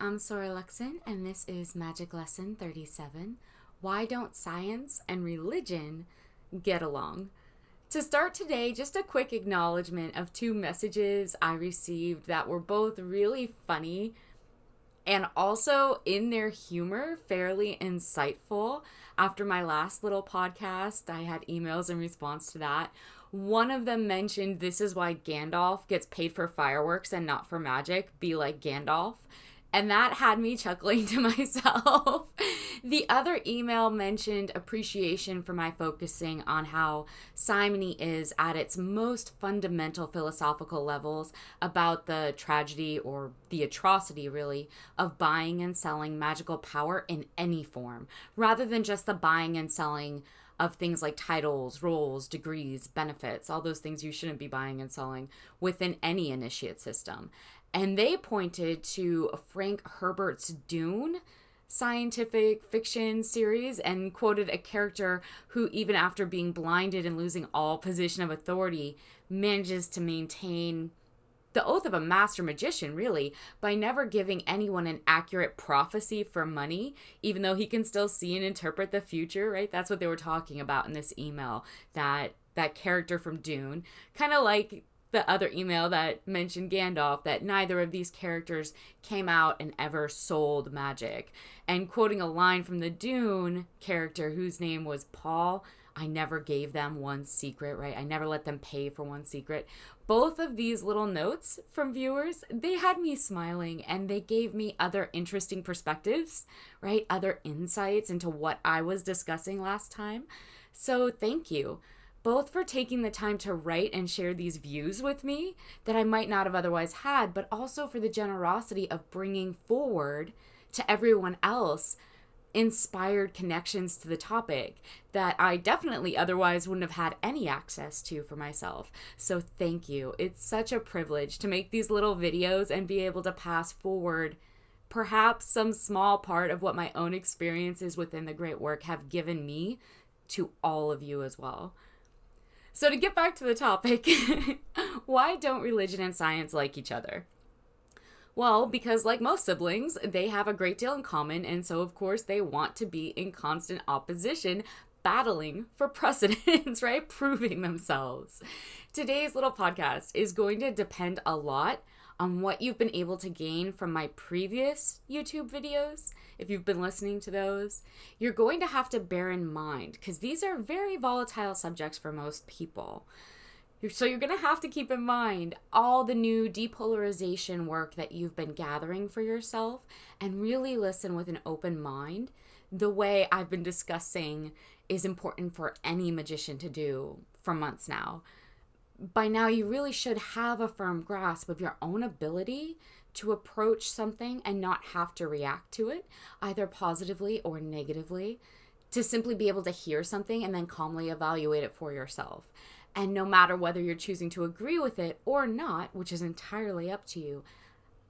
I'm Sora Luxon, and this is Magic Lesson 37. Why don't science and religion get along? To start today, just a quick acknowledgement of two messages I received that were both really funny and also in their humor fairly insightful. After my last little podcast, I had emails in response to that. One of them mentioned this is why Gandalf gets paid for fireworks and not for magic. Be like Gandalf. And that had me chuckling to myself. The other email mentioned appreciation for my focusing on how simony is at its most fundamental philosophical levels about the tragedy or the atrocity, really, of buying and selling magical power in any form, rather than just the buying and selling of things like titles, roles, degrees, benefits, all those things you shouldn't be buying and selling within any initiate system. And they pointed to Frank Herbert's Dune scientific fiction series and quoted a character who, even after being blinded and losing all position of authority, manages to maintain the oath of a master magician, really, by never giving anyone an accurate prophecy for money, even though he can still see and interpret the future, right? That's what they were talking about in this email, that character from Dune. Kind of like the other email that mentioned Gandalf, that neither of these characters came out and ever sold magic. And quoting a line from the Dune character whose name was Paul, I never gave them one secret, right? I never let them pay for one secret. Both of these little notes from viewers, they had me smiling and they gave me other interesting perspectives, right? Other insights into what I was discussing last time. So thank you, both for taking the time to write and share these views with me that I might not have otherwise had, but also for the generosity of bringing forward to everyone else inspired connections to the topic that I definitely otherwise wouldn't have had any access to for myself. So thank you. It's such a privilege to make these little videos and be able to pass forward perhaps some small part of what my own experiences within the great work have given me to all of you as well. So to get back to the topic, why don't religion and science like each other? Well, because like most siblings, they have a great deal in common, and so of course they want to be in constant opposition, battling for precedence, right? Proving themselves. Today's little podcast is going to depend a lot on what you've been able to gain from my previous YouTube videos. If you've been listening to those, you're going to have to bear in mind, because these are very volatile subjects for most people. So you're going to have to keep in mind all the new depolarization work that you've been gathering for yourself and really listen with an open mind. The way I've been discussing is important for any magician to do for months now. By now, you really should have a firm grasp of your own ability to approach something and not have to react to it, either positively or negatively, to simply be able to hear something and then calmly evaluate it for yourself. And no matter whether you're choosing to agree with it or not, which is entirely up to you,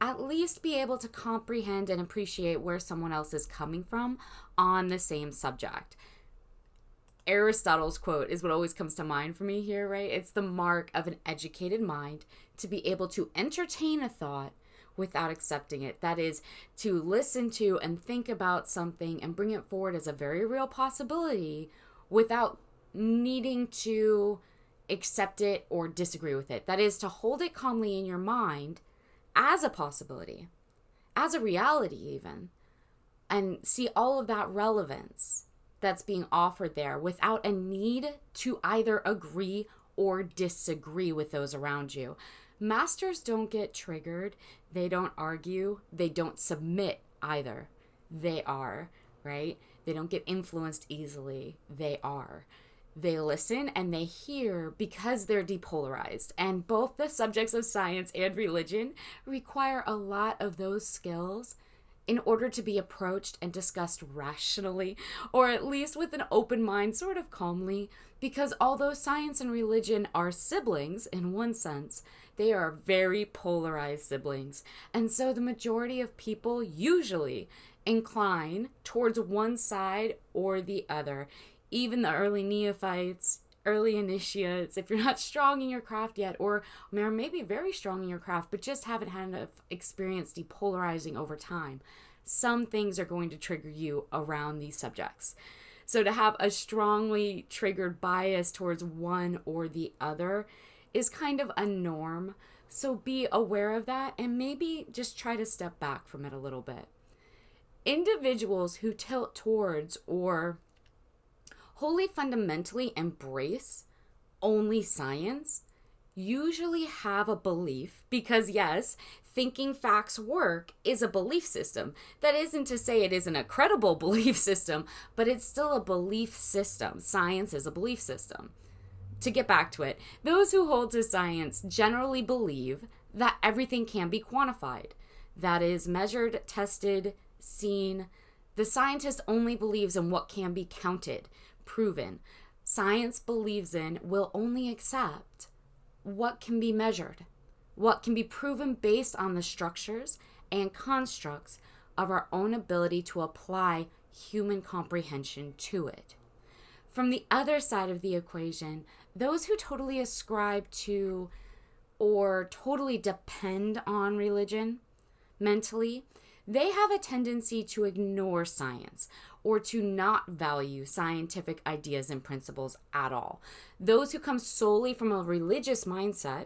at least be able to comprehend and appreciate where someone else is coming from on the same subject. Aristotle's quote is what always comes to mind for me here, right? It's the mark of an educated mind to be able to entertain a thought without accepting it. That is, to listen to and think about something and bring it forward as a very real possibility without needing to accept it or disagree with it. That is, to hold it calmly in your mind as a possibility, as a reality even, and see all of that relevance that's being offered there without a need to either agree or disagree with those around you. Masters don't get triggered. They don't argue. They don't submit either. They are, right? They don't get influenced easily. They are. They listen and they hear because they're depolarized. And both the subjects of science and religion require a lot of those skills in order to be approached and discussed rationally, or at least with an open mind, sort of calmly, because although science and religion are siblings in one sense, they are very polarized siblings. And so the majority of people usually incline towards one side or the other. Even the early neophytes early initiates, if you're not strong in your craft yet, or maybe very strong in your craft, but just haven't had enough experience depolarizing over time, some things are going to trigger you around these subjects. So to have a strongly triggered bias towards one or the other is kind of a norm. So be aware of that and maybe just try to step back from it a little bit. Individuals who tilt towards or wholly fundamentally embrace only science usually have a belief, because yes, thinking facts work is a belief system. That isn't to say it isn't a credible belief system, but it's still a belief system. Science is a belief system. To get back to it, those who hold to science generally believe that everything can be quantified. That is measured, tested, seen. The scientist only believes in what can be counted, proven. Science believes in, will only accept what can be measured, what can be proven based on the structures and constructs of our own ability to apply human comprehension to it. From the other side of the equation, those who totally ascribe to or totally depend on religion mentally, they have a tendency to ignore science or to not value scientific ideas and principles at all. Those who come solely from a religious mindset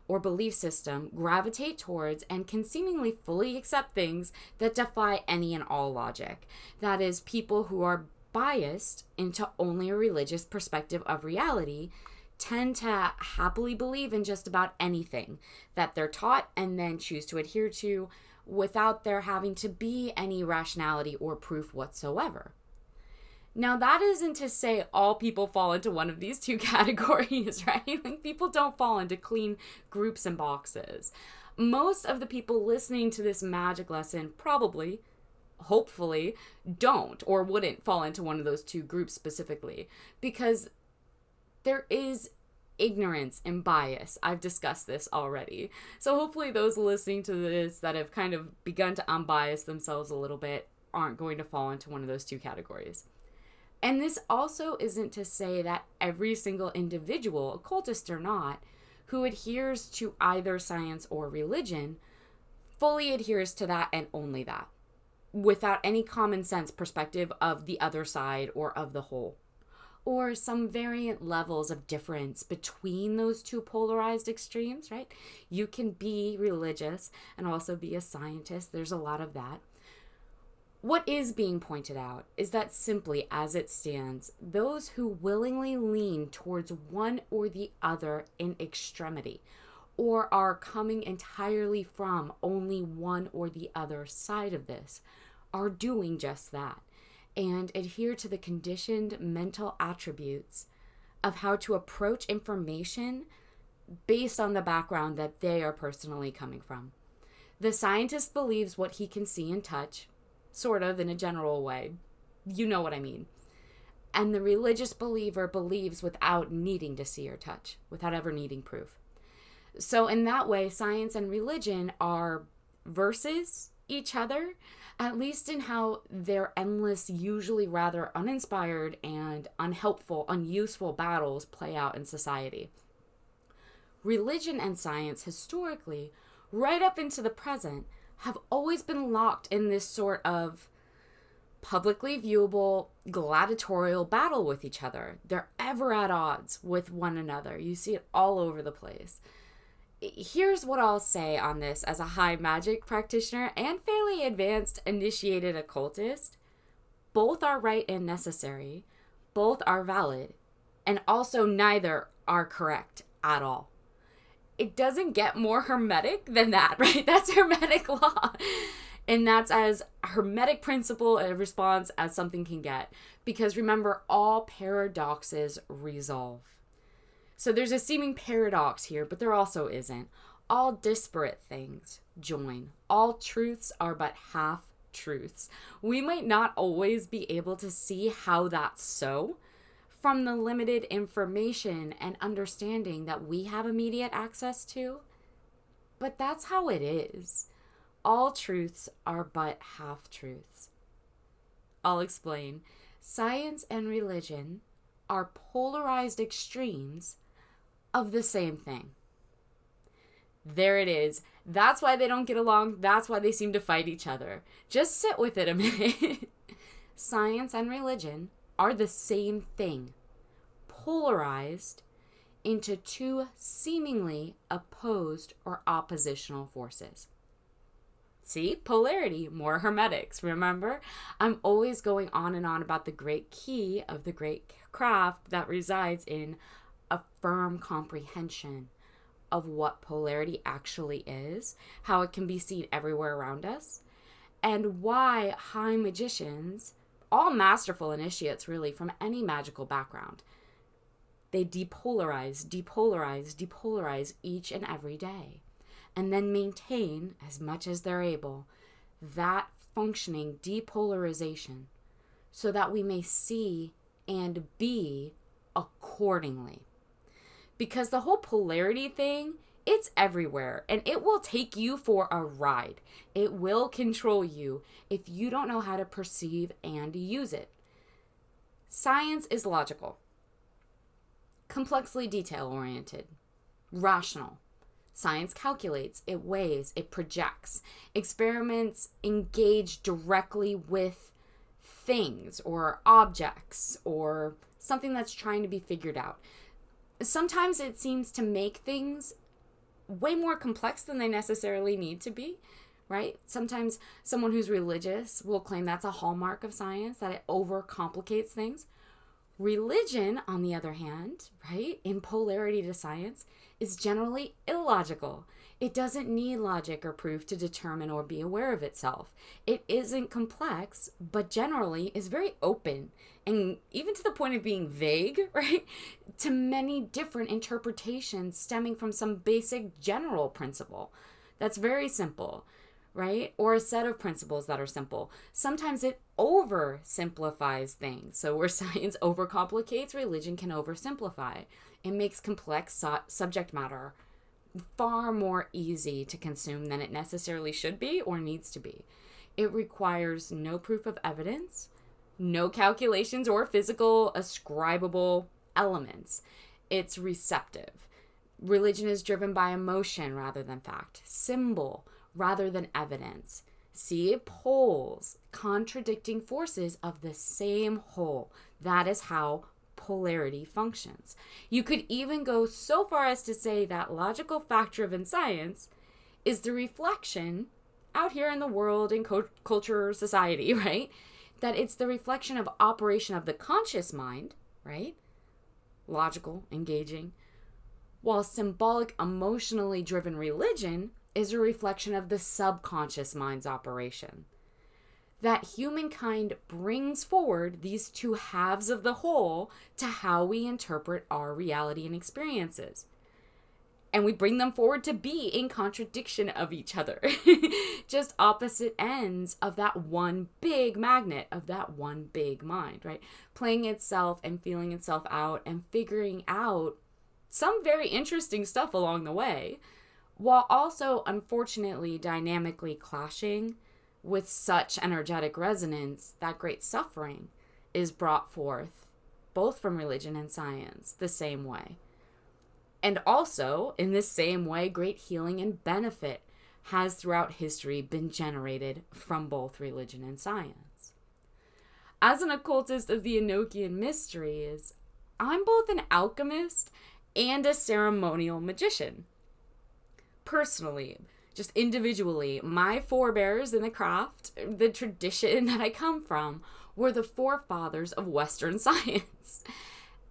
or belief system gravitate towards and can seemingly fully accept things that defy any and all logic. That is, people who are biased into only a religious perspective of reality tend to happily believe in just about anything that they're taught and then choose to adhere to without there having to be any rationality or proof whatsoever. Now, that isn't to say all people fall into one of these two categories, right? Like, people don't fall into clean groups and boxes. Most of the people listening to this magic lesson probably, hopefully, don't or wouldn't fall into one of those two groups specifically, because there is ignorance and bias. I've discussed this already. So hopefully those listening to this that have kind of begun to unbias themselves a little bit aren't going to fall into one of those two categories. And this also isn't to say that every single individual, occultist or not, who adheres to either science or religion fully adheres to that and only that, without any common sense perspective of the other side or of the whole, or some variant levels of difference between those two polarized extremes, right? You can be religious and also be a scientist. There's a lot of that. What is being pointed out is that simply as it stands, those who willingly lean towards one or the other in extremity, or are coming entirely from only one or the other side of this, are doing just that, and adhere to the conditioned mental attributes of how to approach information based on the background that they are personally coming from. The scientist believes what he can see and touch, sort of in a general way. You know what I mean. And the religious believer believes without needing to see or touch, without ever needing proof. So in that way, science and religion are versus each other, at least in how their endless, usually rather uninspired and unhelpful, unuseful battles play out in society. Religion and science, historically, right up into the present, have always been locked in this sort of publicly viewable gladiatorial battle with each other. They're ever at odds with one another. You see it all over the place. Here's what I'll say on this as a high magic practitioner and fairly advanced initiated occultist. Both are right and necessary. Both are valid. And also neither are correct at all. It doesn't get more hermetic than that, right? That's hermetic law. And that's as hermetic principle and response as something can get. Because remember, all paradoxes resolve. So there's a seeming paradox here, but there also isn't. All disparate things join. All truths are but half truths. We might not always be able to see how that's so from the limited information and understanding that we have immediate access to, but that's how it is. All truths are but half truths. I'll explain. Science and religion are polarized extremes of the same thing. There it is. That's why they don't get along. That's why they seem to fight each other. Just sit with it a minute. Science and religion are the same thing, polarized into two seemingly opposed or oppositional forces. See, polarity, more hermetics, remember? I'm always going on and on about the great key of the great craft that resides in a firm comprehension of what polarity actually is, how it can be seen everywhere around us, and why high magicians, all masterful initiates really from any magical background, they depolarize each and every day, and then maintain, as much as they're able, that functioning depolarization so that we may see and be accordingly. Because the whole polarity thing, it's everywhere, and it will take you for a ride. It will control you if you don't know how to perceive and use it. Science is logical, complexly detail-oriented, rational. Science calculates, it weighs, it projects. Experiments engage directly with things or objects or something that's trying to be figured out. Sometimes it seems to make things way more complex than they necessarily need to be, right? Sometimes someone who's religious will claim that's a hallmark of science, that it overcomplicates things. Religion, on the other hand, right, in polarity to science, is generally illogical. It doesn't need logic or proof to determine or be aware of itself. It isn't complex, but generally is very open, and even to the point of being vague, right, to many different interpretations stemming from some basic general principle that's very simple, right? Or a set of principles that are simple. Sometimes it oversimplifies things. So where science overcomplicates, religion can oversimplify. It makes complex subject matter far more easy to consume than it necessarily should be or needs to be. It requires no proof of evidence, no calculations or physical ascribable elements. It's receptive. Religion is driven by emotion rather than fact, symbol rather than evidence. See, poles, contradicting forces of the same whole. That is how polarity functions. You could even go so far as to say that logical fact-driven science is the reflection out here in the world, in culture, society, right? That it's the reflection of operation of the conscious mind, right? Logical, engaging. While symbolic, emotionally driven religion is a reflection of the subconscious mind's operation. That humankind brings forward these two halves of the whole to how we interpret our reality and experiences. And we bring them forward to be in contradiction of each other. Just opposite ends of that one big magnet, of that one big mind, right? Playing itself and feeling itself out and figuring out some very interesting stuff along the way, while also unfortunately dynamically clashing with such energetic resonance that great suffering is brought forth both from religion and science the same way. And also, in the same way, great healing and benefit has throughout history been generated from both religion and science. As an occultist of the Enochian mysteries, I'm both an alchemist and a ceremonial magician. Personally, just individually, my forebears in the craft, the tradition that I come from, were the forefathers of Western science.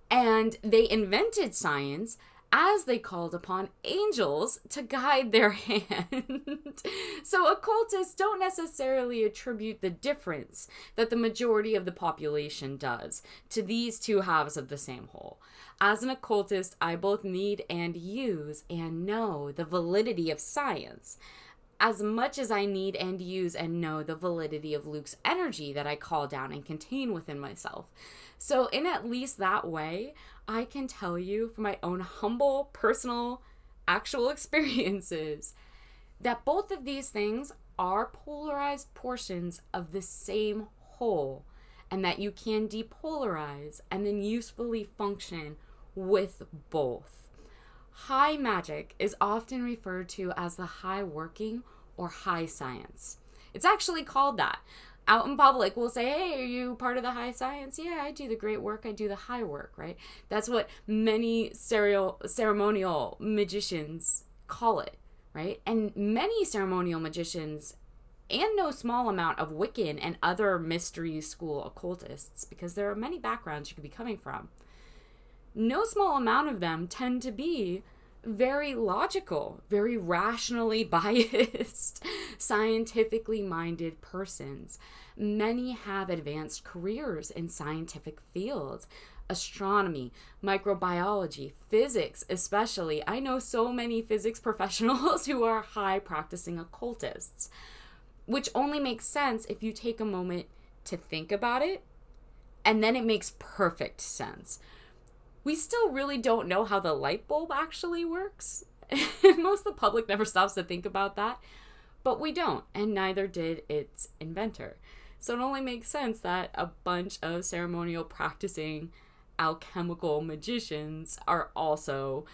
And they invented science as they called upon angels to guide their hand. So occultists don't necessarily attribute the difference that the majority of the population does to these two halves of the same whole. As an occultist, I both need and use and know the validity of science as much as I need and use and know the validity of Luke's energy that I call down and contain within myself. So in at least that way, I can tell you from my own humble, personal, actual experiences that both of these things are polarized portions of the same whole. and that you can depolarize and then usefully function with both. High magic is often referred to as the high working or high science. It's actually called that. Out in public, we'll say, hey, are you part of the high science? Yeah, I do the great work. I do the high work, right? That's what many ceremonial magicians call it, right? And many ceremonial magicians, and no small amount of Wiccan and other mystery school occultists, because there are many backgrounds you could be coming from, no small amount of them tend to be very logical, very rationally biased, scientifically minded persons. Many have advanced careers in scientific fields, astronomy, microbiology, physics especially. I know so many physics professionals who are high practicing occultists, which only makes sense if you take a moment to think about it, and then it makes perfect sense. We still really don't know how the light bulb actually works. Most of the public never stops to think about that, but we don't, and neither did its inventor. So it only makes sense that a bunch of ceremonial practicing alchemical magicians are also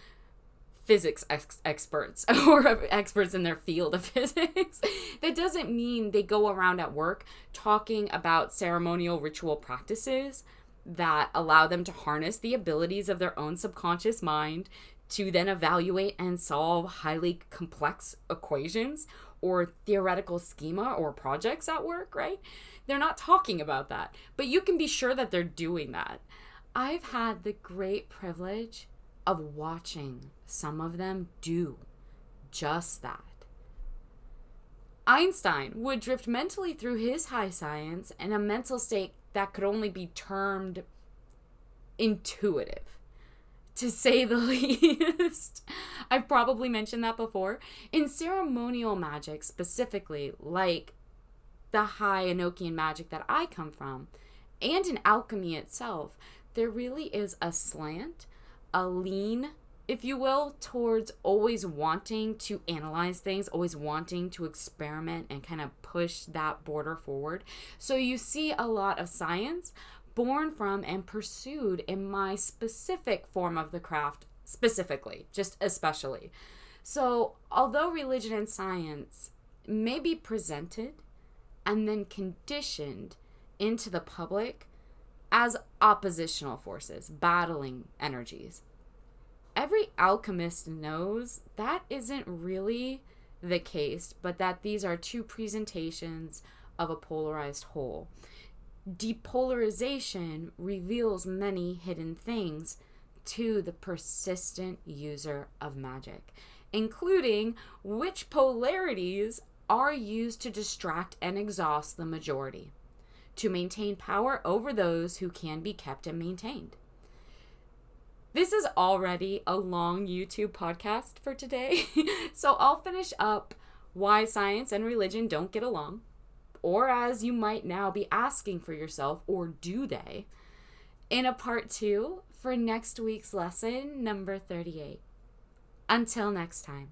physics experts or experts in their field of physics. That doesn't mean they go around at work talking about ceremonial ritual practices that allow them to harness the abilities of their own subconscious mind to then evaluate and solve highly complex equations or theoretical schema or projects at work, right? They're not talking about that, but you can be sure that they're doing that. I've had the great privilege of watching some of them do just that. Einstein would drift mentally through his high science in a mental state that could only be termed intuitive, to say the least. I've probably mentioned that before. In ceremonial magic specifically, like the high Enochian magic that I come from, and in alchemy itself, there really is a slant, a lean, if you will, towards always wanting to analyze things, always wanting to experiment and kind of push that border forward. So you see a lot of science born from and pursued in my specific form of the craft, specifically, just especially. So although religion and science may be presented and then conditioned into the public as oppositional forces, battling energies, every alchemist knows that isn't really the case, but that these are two presentations of a polarized whole. Depolarization reveals many hidden things to the persistent user of magic, including which polarities are used to distract and exhaust the majority, to maintain power over those who can be kept and maintained. This is already a long YouTube podcast for today, so I'll finish up why science and religion don't get along, or as you might now be asking for yourself, or do they, in a part 2 for next week's lesson, number 38. Until next time.